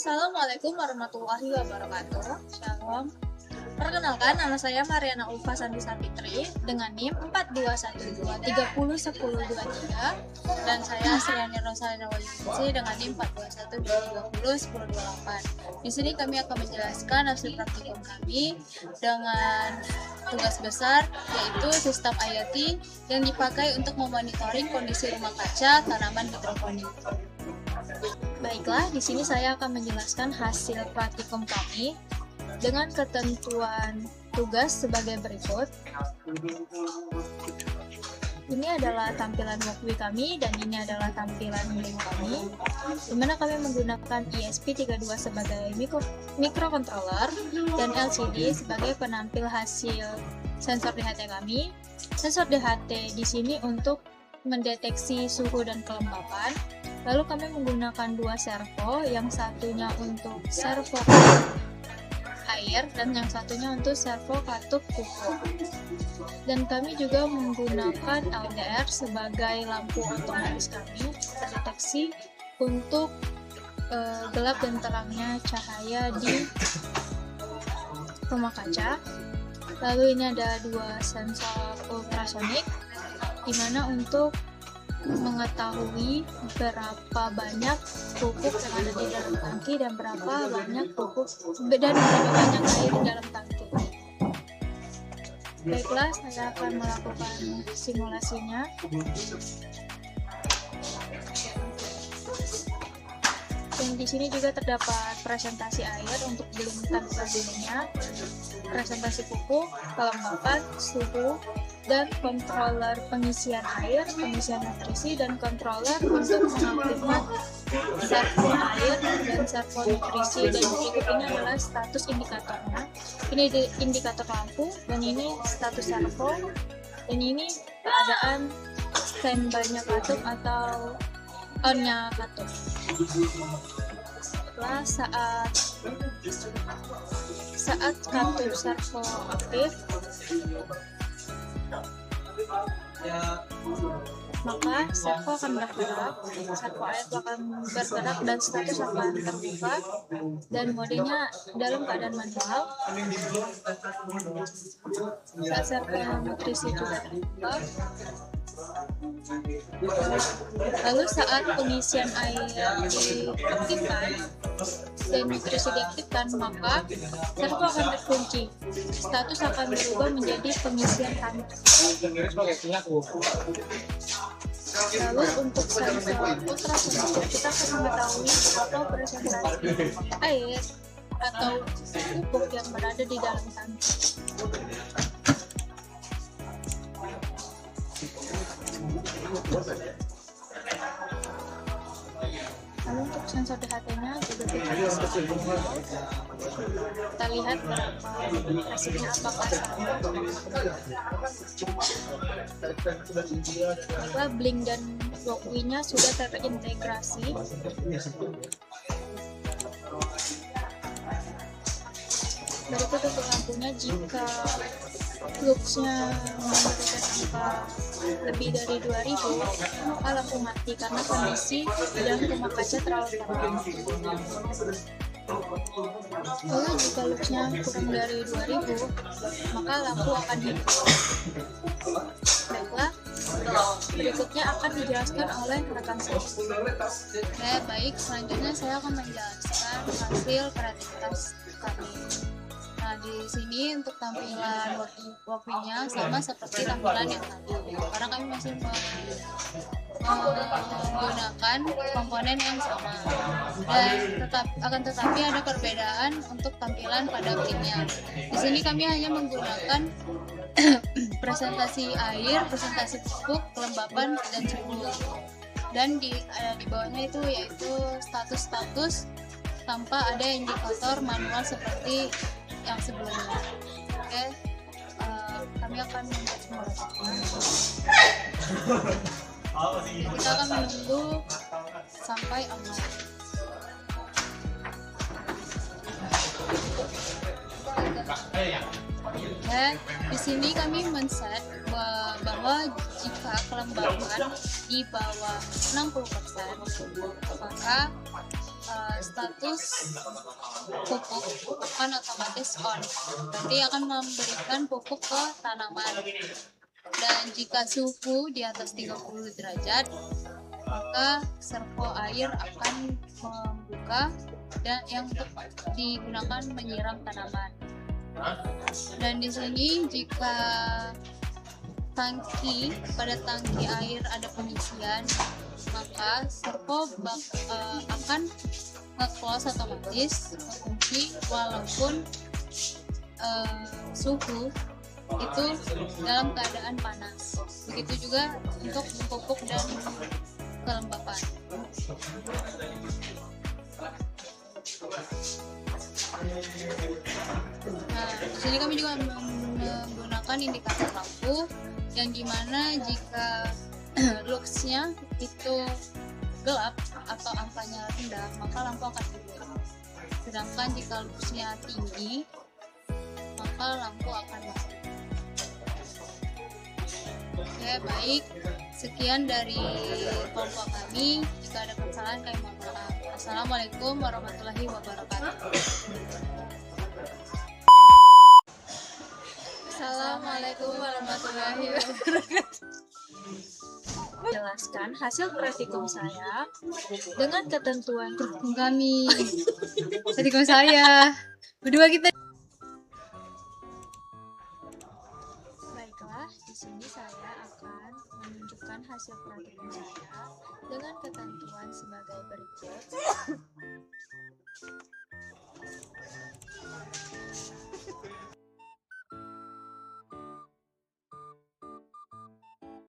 Assalamualaikum warahmatullahi wabarakatuh. Shalom. Perkenalkan, nama saya Mariana Ulfa Sandi Sapitri dengan NIM 4212301023 dan saya Sriani Rosalina Wahyuningsi dengan NIM 4212301028. Di sini kami akan menjelaskan hasil praktikum kami dengan tugas besar yaitu sistem IoT yang dipakai untuk memonitoring kondisi rumah kaca tanaman hidroponik. Baiklah, di sini saya akan menjelaskan hasil praktikum kami dengan ketentuan tugas sebagai berikut. Ini adalah tampilan walkthrough kami dan ini adalah tampilan link kami, di mana kami menggunakan ESP32 sebagai microcontroller dan LCD sebagai penampil hasil sensor DHT kami. Sensor DHT di sini untuk mendeteksi suhu dan kelembapan. Lalu kami menggunakan dua servo, yang satunya untuk servo air dan yang satunya untuk servo katup pupuk. Dan kami juga menggunakan LDR sebagai lampu otomatis kami terdeteksi untuk gelap dan terangnya cahaya di rumah kaca. Lalu ini ada dua sensor ultrasonik, di mana untuk mengetahui berapa banyak pupuk yang ada di dalam tangki dan berapa banyak air di dalam tangki. Baiklah, saya akan melakukan simulasinya. Dan di sini juga terdapat presentasi air untuk belikan sebelumnya, presentasi pupuk, kelembapan, suhu, dan controller pengisian air, pengisian nutrisi, dan controller untuk mengaktifkan servo air dan servo nutrisi. Dan berikut ini adalah status indikatornya. Ini indikator lampu, dan ini status servo, dan ini keadaan standby-nya katup atau on-nya katup. Setelah saat katup servo aktif, maka servo akan bergerak, servo air akan bergerak dan status akan terbuka dan modenya dalam keadaan manual. Saat servo nutrisi juga terbuka. Lalu saat pengisian air diaktifkan dan nutrisi diaktifkan, maka servo akan terkunci. Status akan berubah menjadi pengisian tangki. Lalu untuk sensor ultrasonik, kita akan mengetahui berapa presentasi air atau pupuk yang berada di dalam tangki. Lalu untuk sensor DHT-nya juga kita lihat berapa hasilnya, apakah sama. Blink dan walkthrough-nya sudah terintegrasi. Berikut untuk lampunya, jika luxnya menunjukkan angka lebih dari 2000, maka lampu mati karena kondisi dalam rumah kaca terlalu terang. Lalu jika luxnya kurang dari 2000, maka lampu akan hidup. Baiklah, berikutnya akan dijelaskan oleh rekan saya. Baik, selanjutnya saya akan menjelaskan hasil kreativitas kami. Nah, di sini untuk tampilan walkthrough-nya sama seperti tampilan yang tadi, karena kami masih menggunakan komponen yang sama, dan tetapi ada perbedaan untuk tampilan pada blinknya. Di sini kami hanya menggunakan presentasi air, presentasi pupuk, kelembapan, dan suhu. Dan di bawahnya itu yaitu status-status tanpa ada indikator manual seperti yang sebelumnya. Oke, kami akan membuat kita akan menunggu sampai online. Di sini kami men-set bahwa jika kelembapan di bawah 60%, maka status pupuk akan otomatis on, berarti akan memberikan pupuk ke tanaman. Dan jika suhu di atas 30 derajat, maka servo air akan membuka dan yang untuk digunakan menyiram tanaman. Dan di sini jika pada tangki air ada pengisian, maka servo akan nge-close otomatis, mengunci walaupun suhu itu dalam keadaan panas. Begitu juga untuk pupuk dan kelembapan. Nah, di sini kami juga menggunakan indikator lampu yang dimana jika luxnya itu gelap atau angkanya rendah, maka lampu akan hidup. Sedangkan jika luxnya tinggi, maka lampu akan mati. Oke, baik. Sekian dari kelompok kami. Jika ada kesalahan, kami mohon maaf. Assalamualaikum warahmatullahi wabarakatuh. Assalamualaikum warahmatullahi wabarakatuh. Jelaskan hasil praktikum saya dengan ketentuan praktikum kami. Praktikum saya. Berdua kita. Baiklah, di sini saya akan menunjukkan hasil praktikum saya dengan ketentuan sebagai berikut.